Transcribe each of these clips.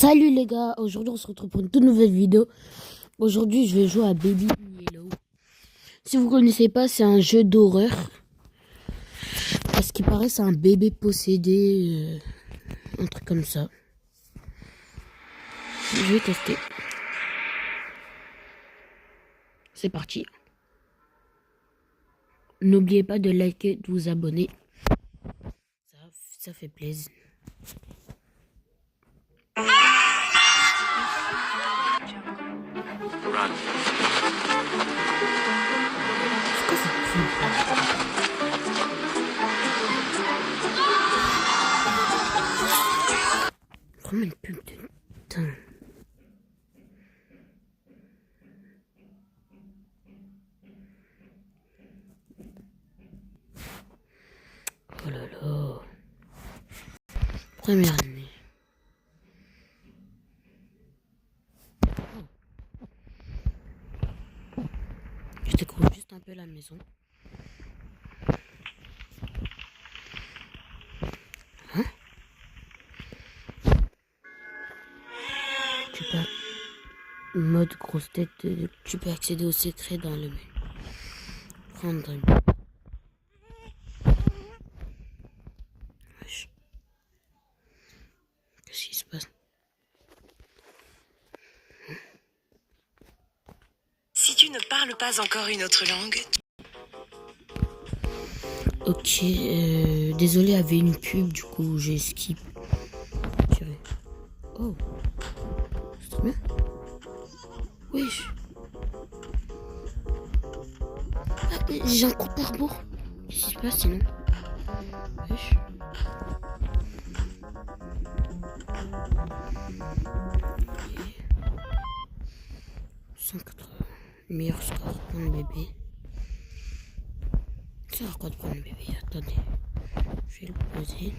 Salut les gars, aujourd'hui on se retrouve pour une toute nouvelle vidéo. Aujourd'hui je vais jouer à Baby in Yellow. Si vous connaissez pas, c'est un jeu d'horreur. À ce qui paraît, c'est un bébé possédé, un truc comme ça. Je vais tester. C'est parti. N'oubliez pas de liker, de vous abonner. Ça fait plaisir. Run. Vraiment une pub de putain. Oh là là. Première année. Je découvre juste un peu la maison. Hein? Tu peux... Mode grosse tête, tu peux accéder au secret dans le menu. Prendre une... Wesh. Qu'est-ce qui se passe? Si tu ne parles pas encore une autre langue... Ok, désolé, il y avait une pub, du coup j'ai skip. Oh, c'est trop bien. Wesh. Ah, j'ai un compte à rebours. Qu'est-ce qui se passe sinon? Wesh. Okay. 180. Meilleur score pour le bébé. C'est à quoi de prendre le bébé? Attendez. Je vais le poser.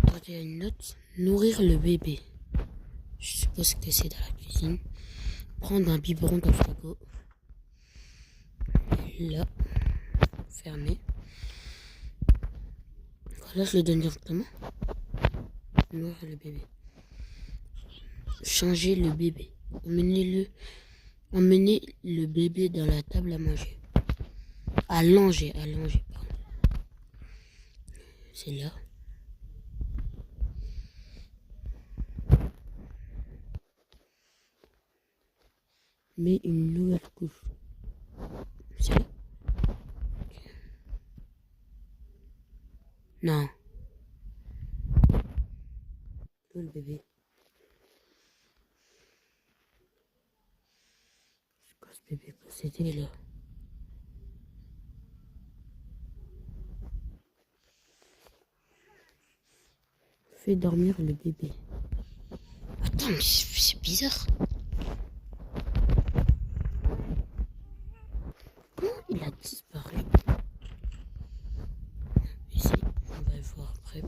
Attendez, il y a une note. Nourrir le bébé. Je suppose que c'est dans la cuisine. Prendre un biberon dans le frigo. Là. Fermé. Voilà, je le donne directement. Nourrir le bébé. Changer le bébé. Emmener le bébé dans la table à manger. Allonger, pardon. C'est là. Mais une nouvelle couche. C'est là. Okay. Non. Où le bébé? C'est quoi ce bébé possédé là? Fais dormir le bébé. Attends, mais c'est bizarre. Comment il a disparu? Ici, on va le voir après.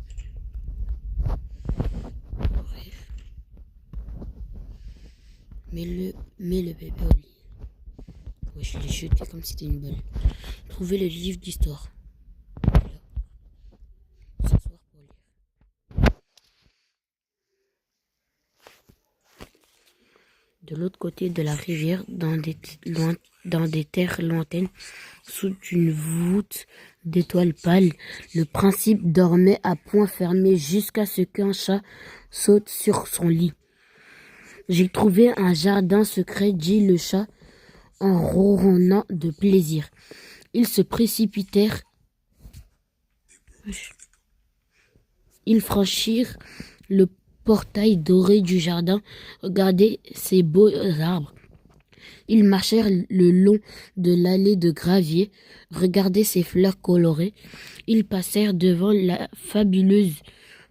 Bref. Mets le bébé au lit. Ouais, je l'ai jeté comme si c'était une balle. Trouvez le livre d'histoire. S'asseoir pour lire. De l'autre côté de la rivière, dans des terres lointaines, sous une voûte d'étoiles pâles, le principe dormait à poing fermé jusqu'à ce qu'un chat saute sur son lit. J'ai trouvé un jardin secret, dit le chat en ronronnant de plaisir. Ils se précipitèrent. Ils franchirent le portail doré du jardin. Regardez ces beaux arbres. Ils marchèrent le long de l'allée de gravier. Regardez ces fleurs colorées. Ils passèrent devant la fabuleuse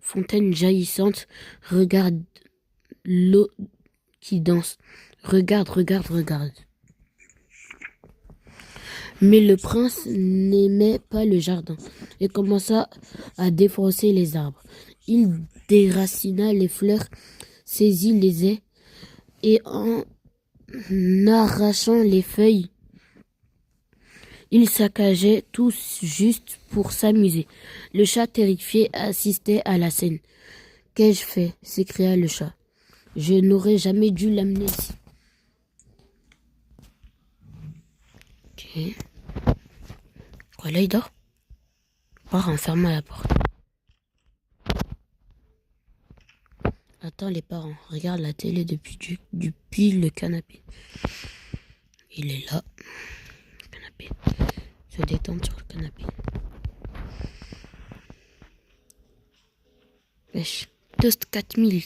fontaine jaillissante. Regarde l'eau qui danse. Regarde. Mais le prince n'aimait pas le jardin et commença à défoncer les arbres. Il déracina les fleurs, saisit les ais et en arrachant les feuilles, il saccageait tout juste pour s'amuser. Le chat terrifié assistait à la scène. Qu'ai-je fait? S'écria le chat. Je n'aurais jamais dû l'amener ici. Ok. Quoi, là, il dort? Part en fermant la porte. Attends les parents. Regarde la télé depuis le canapé. Il est là. Canapé. Se détendre sur le canapé. Wesh. Toast 4000.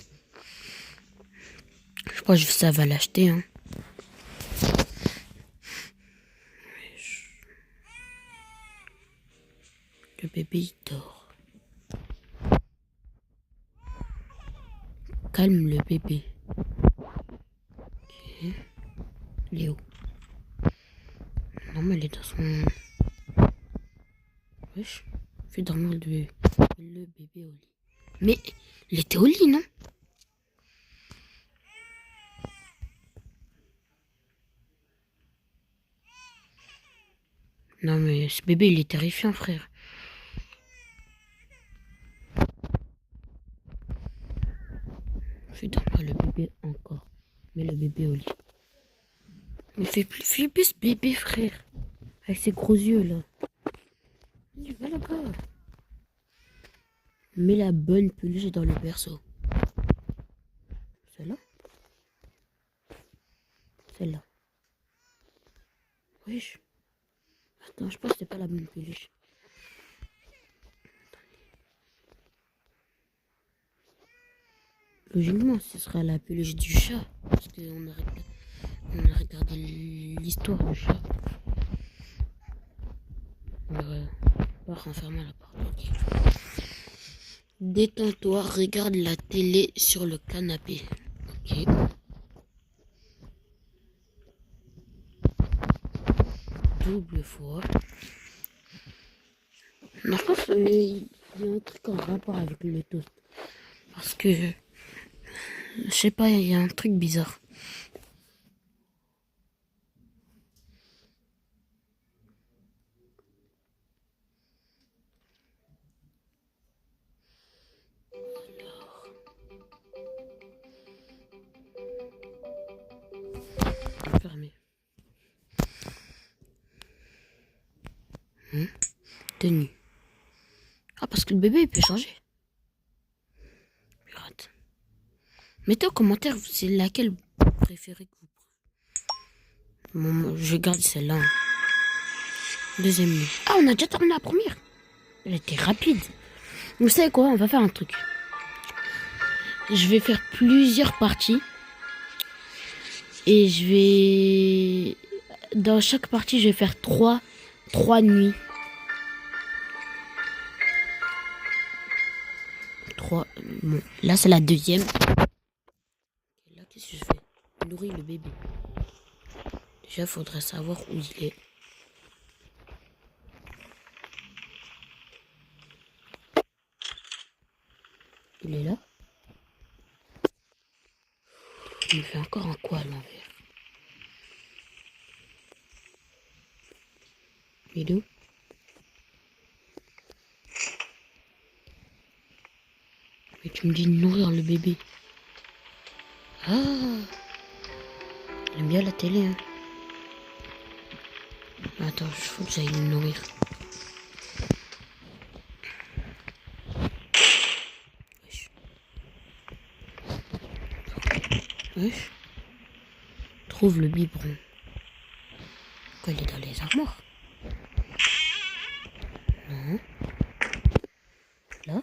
Je crois que ça va l'acheter, hein. Le bébé, il dort. Calme le bébé. Ok. Il est où? Non, mais il est dans son... Wesh. Fais dormir le bébé. Le bébé au lit. Mais il était au lit, non? Non, mais ce bébé, il est terrifiant, frère. Fais dormir le bébé encore. Mets le bébé au lit. Mais fais plus ce bébé, frère. Avec ses gros yeux, là. Il va là-bas. Mets la bonne peluche dans le berceau. Celle-là? Celle-là. Wesh. Attends, je pense que c'est pas la bonne peluche. Logiquement, ce sera la peluche du chat. Parce qu'on a regardé l'histoire du chat. On va renfermer la porte. Okay. Détends-toi, regarde la télé sur le canapé. Ok. Double fois. Non, je pense qu'il y a un truc en rapport avec le toast. Parce que, je sais pas, il y a un truc bizarre. Fermé. Tenue. Ah, parce que le bébé, il peut changer. Pirate. Mettez en commentaire, c'est laquelle vous préférez que vous... Bon, je garde celle-là. Deuxième nuit. Ah, on a déjà terminé la première. Elle était rapide. Vous savez quoi? On va faire un truc. Je vais faire plusieurs parties. Et je vais... Dans chaque partie, je vais faire 3 nuits. 3. Bon, là, c'est la deuxième. Et là, qu'est-ce que je fais? Nourrir le bébé. Déjà, il faudrait savoir où il est. Il est là. Il me fait encore un quoi à l'envers? Il est où? Mais tu me dis de nourrir le bébé. Ah! Il aime bien la télé, hein. Attends, il faut que j'aille le nourrir. Wesh. Wesh. Trouve le biberon. Quoi, il est dans les armoires? Non. Là?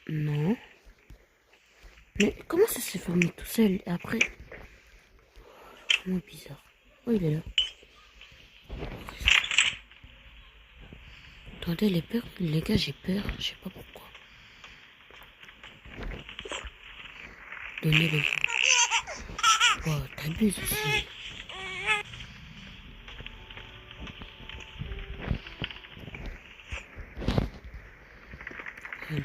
Non. Mais comment ça s'est fermé tout seul? Et après... C'est vraiment bizarre. Oh, il est là. Attendez, les gars, j'ai peur. Je sais pas pourquoi. Donnez-le. Oh, t'abuses aussi. Allez.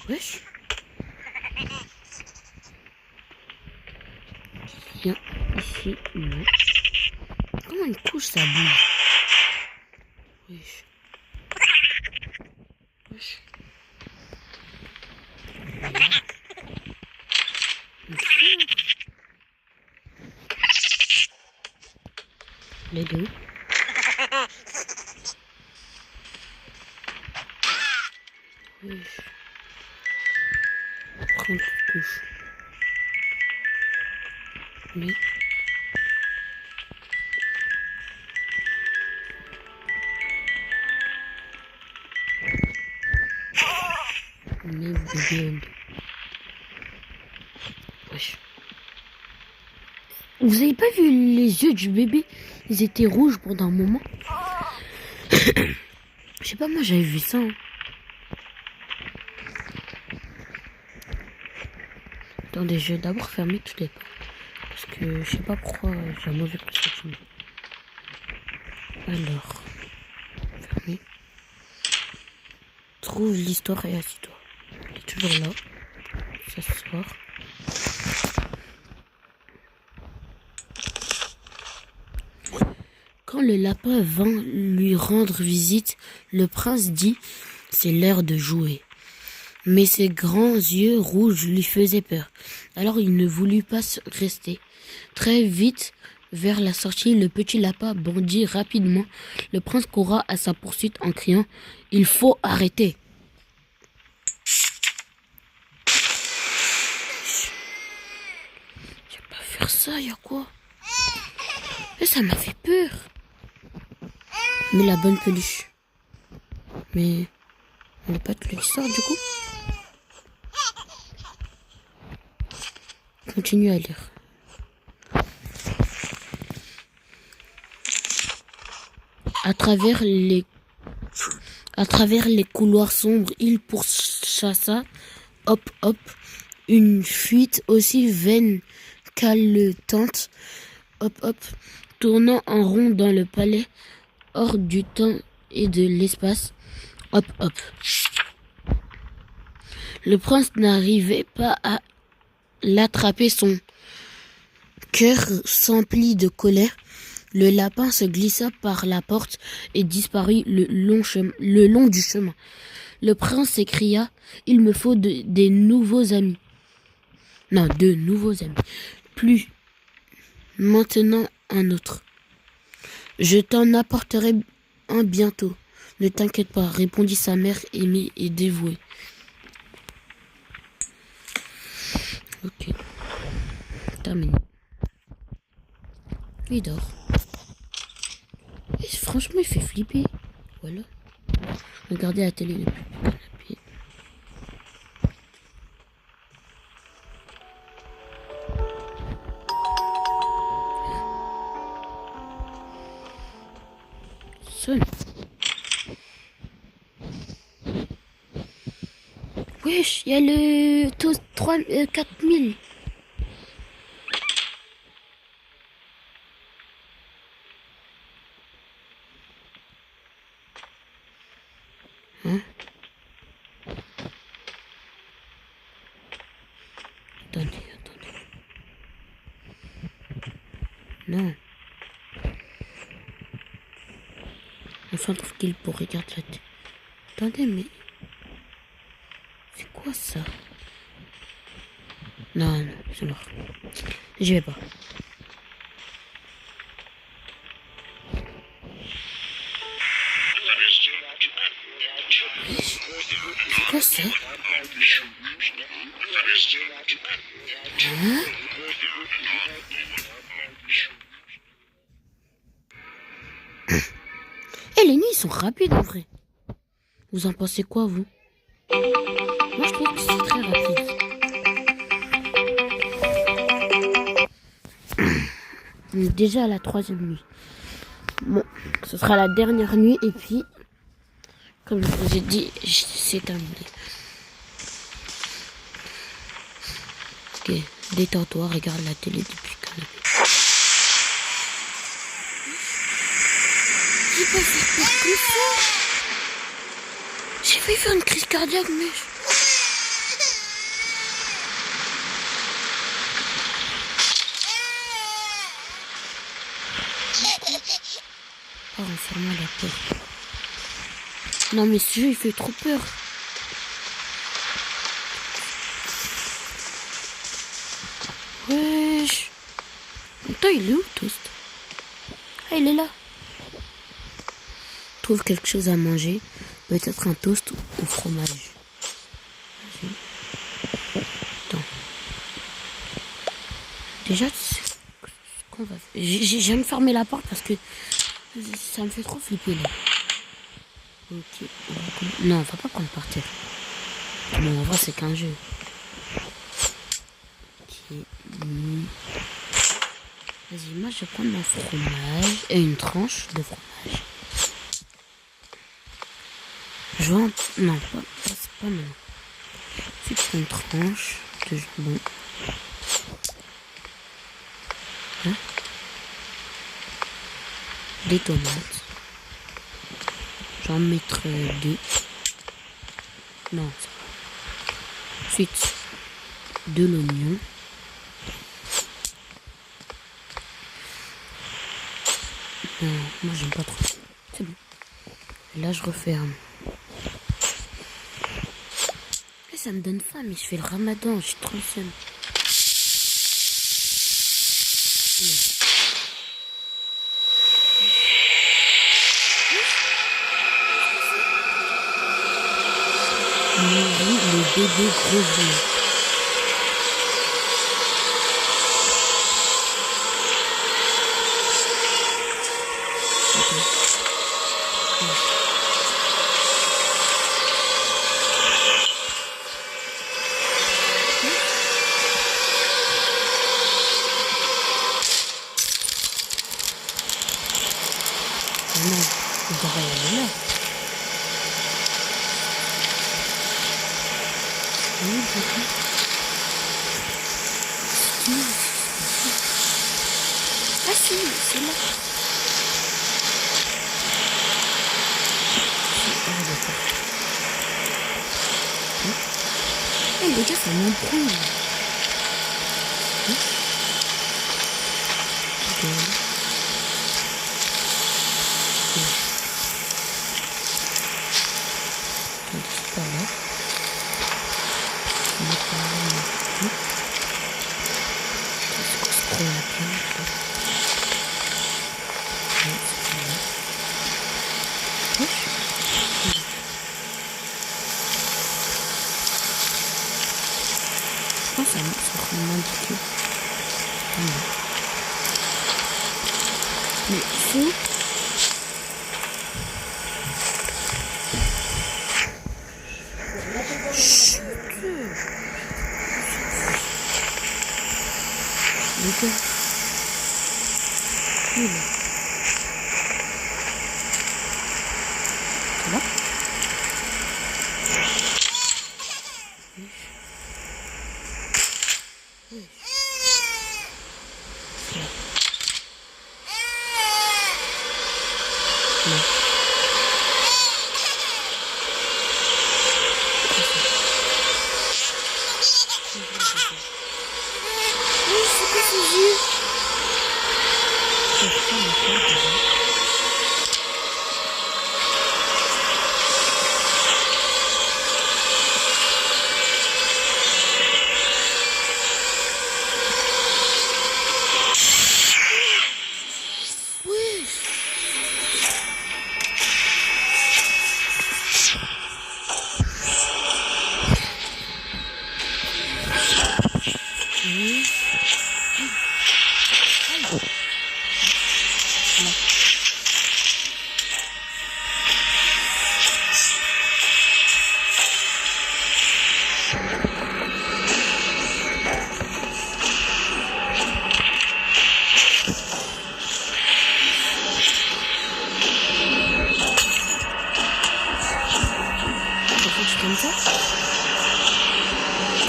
Wesh. Viens ici. Non. Comment une couche ça bouge? Wesh. Les deux. Oui. Prends une couche. Oui. Mais bébé. Wesh. Vous avez pas vu les yeux du bébé? Ils étaient rouges pendant un moment. Je sais pas, moi j'avais vu ça. Hein. Attendez, je vais d'abord fermer toutes les portes. Parce que je sais pas pourquoi j'ai un mauvais pressentiment. Alors, fermé. Trouve l'histoire et assis-toi. Il est toujours là. Ça sort. Quand le lapin vint lui rendre visite, le prince dit « C'est l'heure de jouer ». Mais ses grands yeux rouges lui faisaient peur. Alors il ne voulut pas rester. Très vite, vers la sortie, le petit lapin bondit rapidement. Le prince courra à sa poursuite en criant « Il faut arrêter !» Je vais pas faire ça, y'a quoi? Mais ça m'a fait peur. Mais la bonne peluche. Mais on n'a pas de l'histoire du coup. Continue à lire. À travers les couloirs sombres, il pourchassa, hop hop, une fuite aussi vaine qu'haletante, hop hop, tournant en rond dans le palais, hors du temps et de l'espace, hop hop. Le prince n'arrivait pas à l'attraper, son cœur s'emplit de colère. Le lapin se glissa par la porte et disparut le long du chemin. Le prince s'écria « Il me faut des nouveaux amis. » Non, de nouveaux amis. Plus maintenant un autre. « Je t'en apporterai un bientôt. Ne t'inquiète pas, » répondit sa mère aimée et dévouée. Ok. Terminé. Il dort. Et franchement, il fait flipper. Voilà. Regardez la télé depuis le canapé. Sonne. Wesh, il y a le toast 4000. Hein? Attendez. Non. Enfin tranquille pour regarder la télé. Attendez, mais... C'est quoi ça? Non, c'est mort. J'y vais pas. C'est quoi ça? Hein? Eh, les nuits, ils sont rapides en vrai. Vous en pensez quoi, vous? Moi, je trouve que c'est très rapide. On est déjà à la 3e nuit. Bon, ce sera la dernière nuit et puis, comme je vous ai dit, c'est terminé. Ok, détends-toi, regarde la télé depuis le canapé. J'ai pas fait peur comme ça. J'ai failli faire une crise cardiaque, mais... Oh, en fermant la porte. Non, mais ce jeu, il fait trop peur. Wesh. Attends, il est où, Toast? Ah, il est là. Trouve quelque chose à manger. Peut-être un toast au fromage. Vas-y. Attends. Déjà, ce qu'on va faire. J'aime fermer la porte parce que ça me fait trop flipper là. Ok. Non, on va pas prendre par terre. Bon, en vrai, c'est qu'un jeu. Ok. Vas-y, moi je vais prendre mon fromage et une tranche de fromage. Je vais non, c'est pas maintenant. Ensuite, je prends une tranche de jambon. Hein? Des tomates. J'en mettrai 2. Non, ça va. Ensuite, de l'oignon. Non, moi j'aime pas trop. C'est bon. Et là, je referme. Là, ça me donne faim, mais je fais le ramadan. J'ai trop le seum. Nourrit le bébé gros. Non, on va pas y aller là. Oui, d'accord. Ah si, c'est là. Ah d'accord. Eh les gars, ça m'embrouille. Par là. Je pense que ça va m'indiquer. Mais il faut... Les gars. Ça va?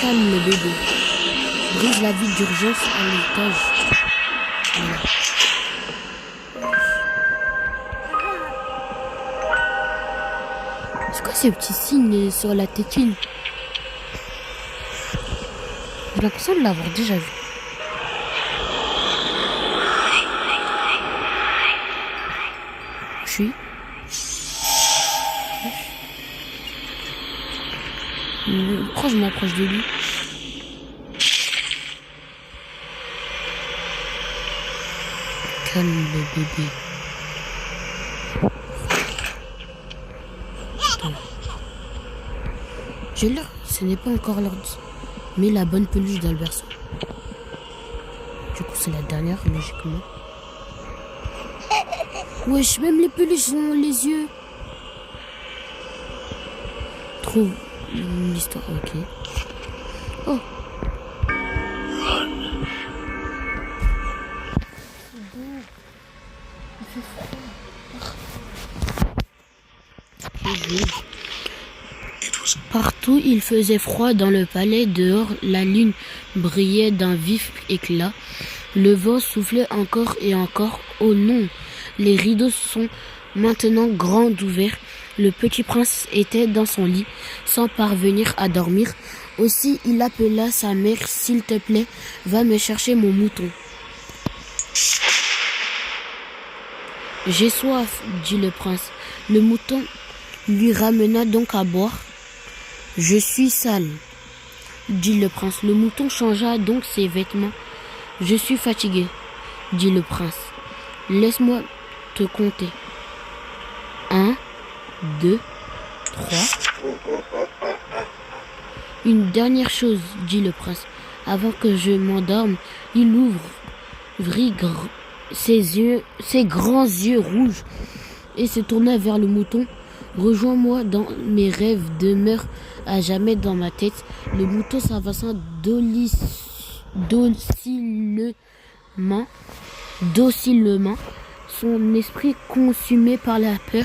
Calme le bébé. Brise la vie d'urgence à l'étage. Voilà. C'est quoi ces petits signes sur la tétine? J'ai l'impression de l'avoir déjà vu. Je suis. Pourquoi je m'approche de lui? Calme le bébé. J'ai l'heure, ce n'est pas encore l'heure. Mais la bonne peluche dans le berceau. Du coup, c'est la dernière, logiquement. Wesh, même les peluches ont les yeux. Trouve l'histoire, ok. Oh. Partout, il faisait froid dans le palais. Dehors, la lune brillait d'un vif éclat. Le vent soufflait encore et encore. Oh non, les rideaux sont maintenant grands ouverts. Le petit prince était dans son lit, sans parvenir à dormir. Aussi, il appela sa mère. « S'il te plaît, va me chercher mon mouton. »« J'ai soif, » dit le prince. Le mouton lui ramena donc à boire. « Je suis sale, » dit le prince. Le mouton changea donc ses vêtements. « Je suis fatigué, » dit le prince. « Laisse-moi te compter. 1, 2, 3. Une dernière chose, dit le prince. Avant que je m'endorme, il ouvrit ses grands yeux rouges et se tourna vers le mouton. Rejoins-moi dans mes rêves, demeure à jamais dans ma tête. Le mouton s'avança docilement, son esprit consumé par la peur.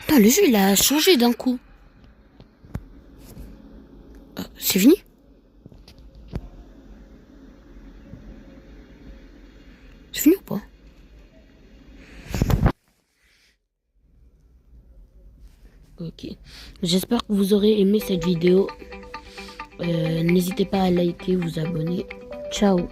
Putain, le jeu il a changé d'un coup. C'est fini? C'est fini ou pas? Ok. J'espère que vous aurez aimé cette vidéo. N'hésitez pas à liker, vous abonner. Ciao.